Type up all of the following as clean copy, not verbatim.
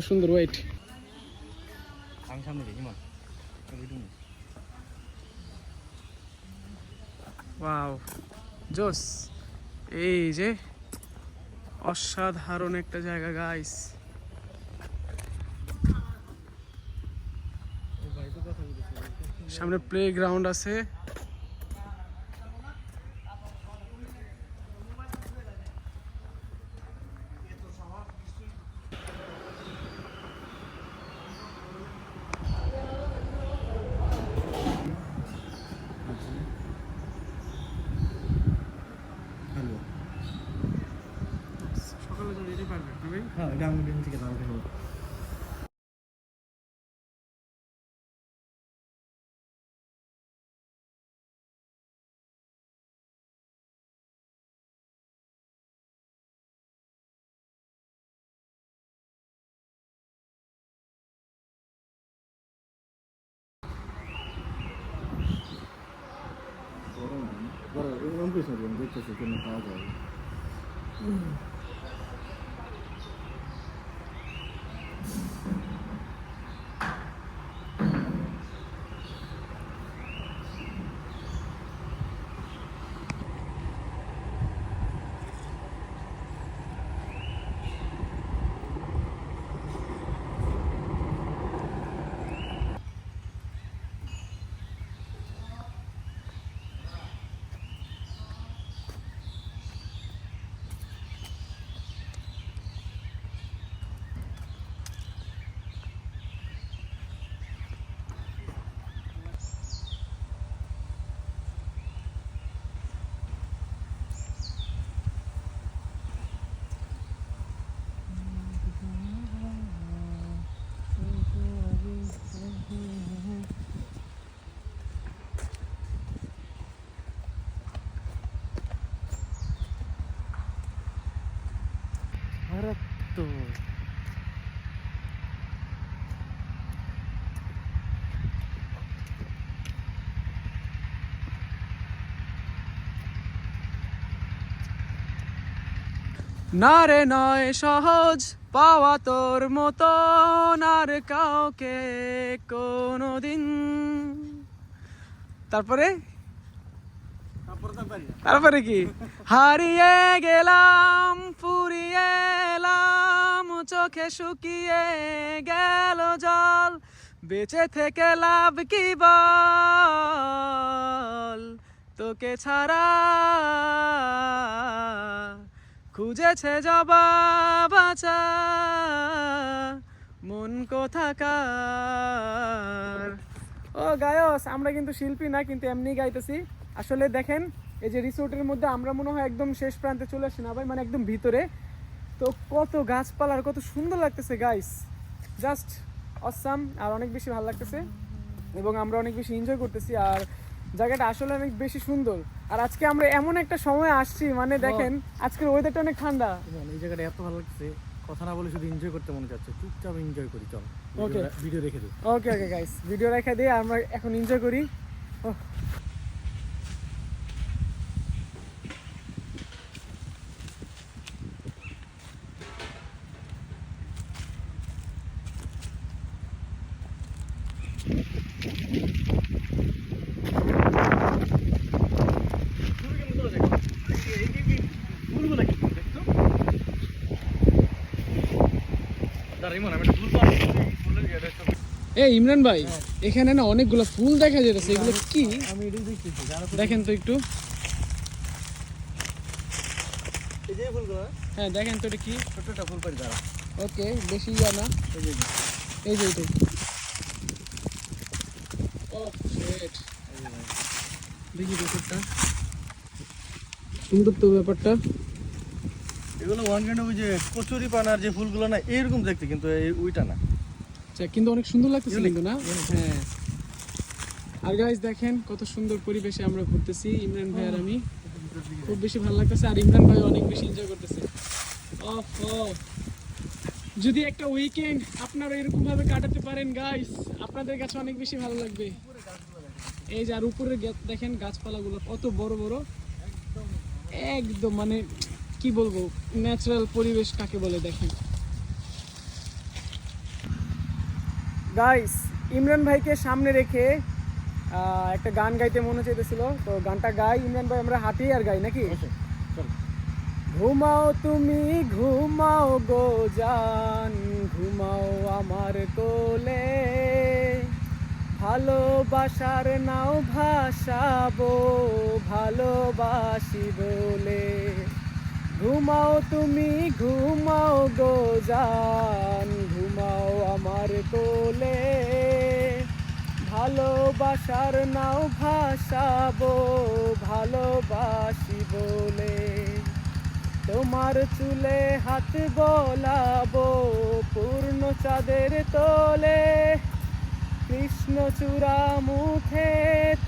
সুন্দর wait wow জোস এই যে অসাধারণ একটা জায়গা গাইস সামনে প্লে গ্রাউন্ড আছে সকালে তো যেতে পারবে না ভাই হ্যাঁ এটা আমি থেকে তাহলে হবে বড় এরকম কিছু না দেখতেছি কেন পাওয়া যায় না রে নয় সহজ পাওয়া তোর মতো আর কাউকে কোনোদিন তারপরে তারপরে কি হারিয়ে গেলাম ফুরিয়ে এলাম চোখে শুকিয়ে গেল জল বেঁচে থেকে লাভ কি বল তোকে ছাড়া খুঁজেছে জবাব বাঁচা মন কোথাকার ও গায়স আমরা কিন্তু শিল্পী না কিন্তু এমনি গাইতেছি আসলে দেখেন এই যে রিসোর্টের মধ্যে আমরা মনে হয় একদম শেষ প্রান্তে চলে আসি না ভাই মানে একদম ভিতরে তো কত গাছপালা আর কত সুন্দর লাগতেছে গাইস জাস্ট অসাম আর অনেক বেশি ভালো লাগতেছে এবং আমরা অনেক বেশি এনজয় করতেছি আর জায়গাটা আসলে অনেক বেশি সুন্দর আর আজকে আমরা এমন একটা সময় আসছি মানে দেখেন আজকের ওয়েদারটা অনেক ঠান্ডা এই জায়গাটা এত ভালো লাগছে কথা না বলে শুধু এনজয় করতে মনে যাচ্ছে চুপচাপ এনজয় করি চল ওকে ভিডিও রেখে দিই ওকে ওকে গাইস ভিডিও রেখে দিয়ে আমরা এখন এনজয় করি এই ইমরান ভাই এখানে না অনেকগুলো ফুল দেখা যাচ্ছে এগুলো কি আমি এটাই দেখতেছি দেখেন তো একটু এই যে ফুলগুলো হ্যাঁ দেখেন তো এটা কি ছোটটা ফুল পারি দাঁড়া ওকে বেশি ইয়া না এই যে এটাই ও শিট দেখি ব্যাপারটা সুন্দর তো ব্যাপারটা এগুলো ওয়ান কাইন্ড ওই যে কচুরি পানার যে ফুলগুলো না এরকম দেখতে কিন্তু ওইটা না আচ্ছা কিন্তু অনেক সুন্দর লাগতেছে কিন্তু না হ্যাঁ আর গাইস দেখেন কত সুন্দর পরিবেশে আমরা ঘুরতেছি ইমরান ভাই আর আমি খুব বেশি ভালো লাগতেছে আর ইমরান ভাই অনেক বেশি এনজয় করতেছে যদি একটা উইকেন্ড আপনারা এরকম ভাবে কাটাতে পারেন গাইস আপনাদের কাছে অনেক বেশি ভালো লাগবে এই যে আর উপরে দেখেন গাছপালাগুলো কত বড় বড় একদম মানে কি বলবো ন্যাচারাল পরিবেশ কাকে বলে দেখেন গাইস ইমরান ভাইকে সামনে রেখে একটা গান গাইতে মনে চাইতেছিল, তো গানটা গাই ইমরান ভাই, আমরা হাঁটি আর গাই নাকি? ঘুমাও তুমি ঘুমাও গো জান, ঘুমাও আমার কোলে, ভালোবাসার নাও ভাসাবো ভালোবাসি বলে। ঘুমাও তুমি ঘুমাও গো জান, ঘুমাও আমার কোলে, ভালোবাসার নাও ভাসাবো ভালোবাসি বলে। তোমার চুলে হাত বোলাবো পূর্ণ চাঁদের তোলে, কৃষ্ণচূড়া মুখে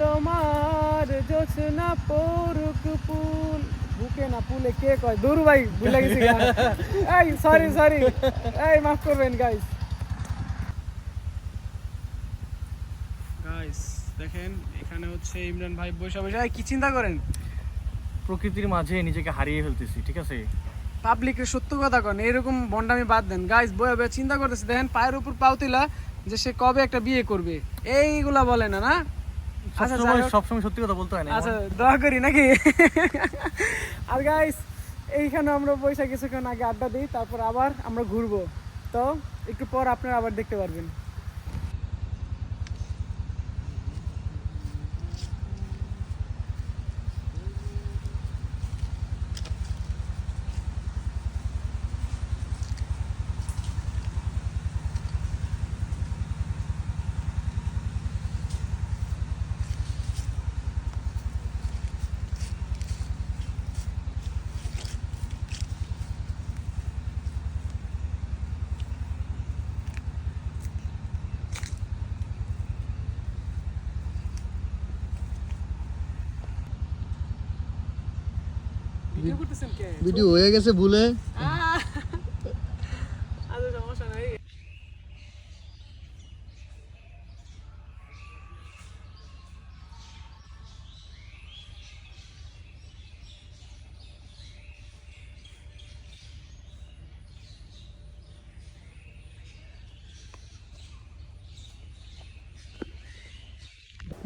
তোমার জোছনা পড়ুক ফুল। বুকে না ফুলে কে কয়? দূর ভাই, ভুলে গেছি গান। এই সরি সরি, এই মাফ করবেন গাইস। গাইস দেখেন এখানে হচ্ছে ইমরান ভাই বসে বসে কি চিন্তা করেন? প্রকৃতির মাঝে নিজেকে হারিয়ে ফেলতেছি, ঠিক আছে? পাবলিকের সত্য কথা কন, এরকম বন্ডামি বাদ দেন গাইস। বয়ে বয়ে চিন্তা করতেছে, দেখেন পায়ের উপর পাও তুলা যে সে কবে একটা বিয়ে করবে, এইগুলা বলে না না। আচ্ছা সবসময় সত্যি কথা বলতে হয় না। আচ্ছা দোয়া করি নাকি? আর গাইস এইখানে আমরা পয়সা কিছুক্ষণ আগে আড্ডা দিই, তারপর আবার আমরা ঘুরবো, তো একটু পর আপনারা আবার দেখতে পারবেন। ভিডিও করতেছেন কে? ভিডিও হয়ে গেছে ভুলে। আচ্ছা সমস্যা নাই।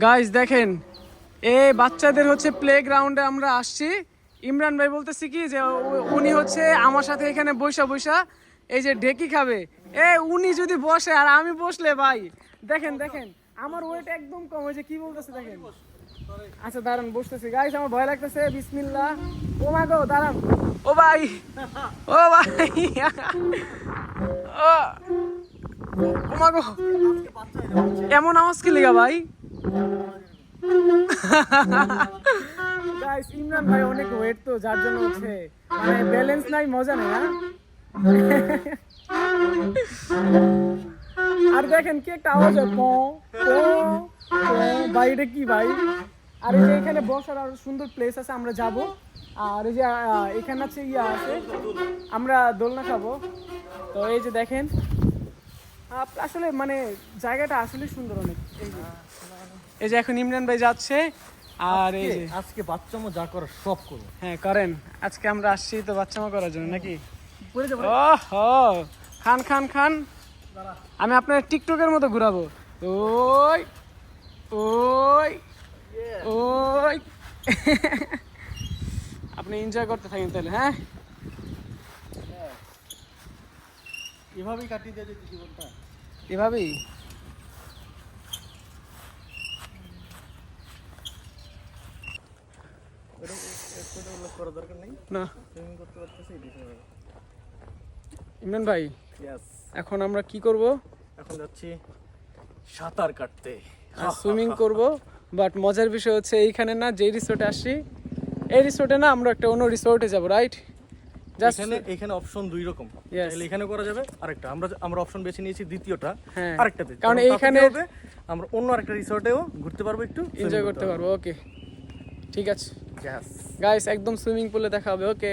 গাইস দেখেন এই বাচ্চাদের হচ্ছে প্লে গ্রাউন্ডে আমরা আসছি। ইমরান ভাই বলতেছি কি যে উনি হচ্ছে আমার সাথে এখানে বৈশা বৈশা এই যে ঢেকি খাবে। উনি যদি বসে আর আমি বসলে ভাই দেখেন দেখেন আমার ওয়েট একদম কম হয়েছে, কি বলতেছে দেখেন। আচ্ছা দাঁড়ান বসতেছি গাইস, আমার ভয় লাগতেছে। বিসমিল্লাহ। ও মা গো দাঁড়ান, ও ভাই ও ভাই ও মা গো, এমন আওয়াজ কি লিগা ভাই? গাইস ইমরান ভাই অনেক ওয়েট, তো যার জন্য হচ্ছে মানে ব্যালেন্স নাই, মজা নেই। আর দেখেন কি একটা আওয়াজ হয়, ভাই এটা কি ভাই? আর এই যে এখানে বসার আরো সুন্দর প্লেস আছে, আমরা যাব। আর এই যে এখানে আছে ইয়া আছে, আমরা দোলনা খাবো। তো এই যে দেখেন আসলে মানে জায়গাটা আসলে সুন্দর অনেক। এই যে এখন ইমরান ভাই যাচ্ছে, আর এই যে আজকে বাচ্চামো যা করার সব করবো। হ্যাঁ করেন, আজকে আমরা আসছি তো বাচ্চামো করার জন্য নাকি? পড়ে যাবো। ওহো খান খান খান, আমি আপনার টিকটকের মতো ঘুরাবো। ওই ওই ওই আপনি এনজয় করতে থাকেন তাহলে। হ্যাঁ এভাবেই কাটিয়ে দিয়ে দিচ্ছি জীবনটা, এভাবেই। করার দরকার নেই, না সুইমিং করতে পারতেছি। ইমরান ভাই ইয়েস, এখন আমরা কি করব? এখন যাচ্ছি সাঁতার কাটতে, সুইমিং করব। বাট মজার বিষয় হচ্ছে এইখানে না, যে রিসোর্টে আসছি এই রিসোর্টে না, আমরা একটা অন্য রিসোর্টে যাব, রাইট? জাস্ট এখানে অপশন দুই রকম, Yes. তাহলে এখানে করা যাবে। আরেকটা আমরা অপশন বেছে নিয়েছি দ্বিতীয়টা, হ্যাঁ। আরেকটাতে, কারণ এইখানে আমরা অন্য আরেকটা রিসোর্টেও ঘুরতে পারবো, একটু এনজয় করতে পারবো। ওকে ঠিক আছে Yes. গাইস, একদম সুইমিং পুলে দেখা হবে। ওকে।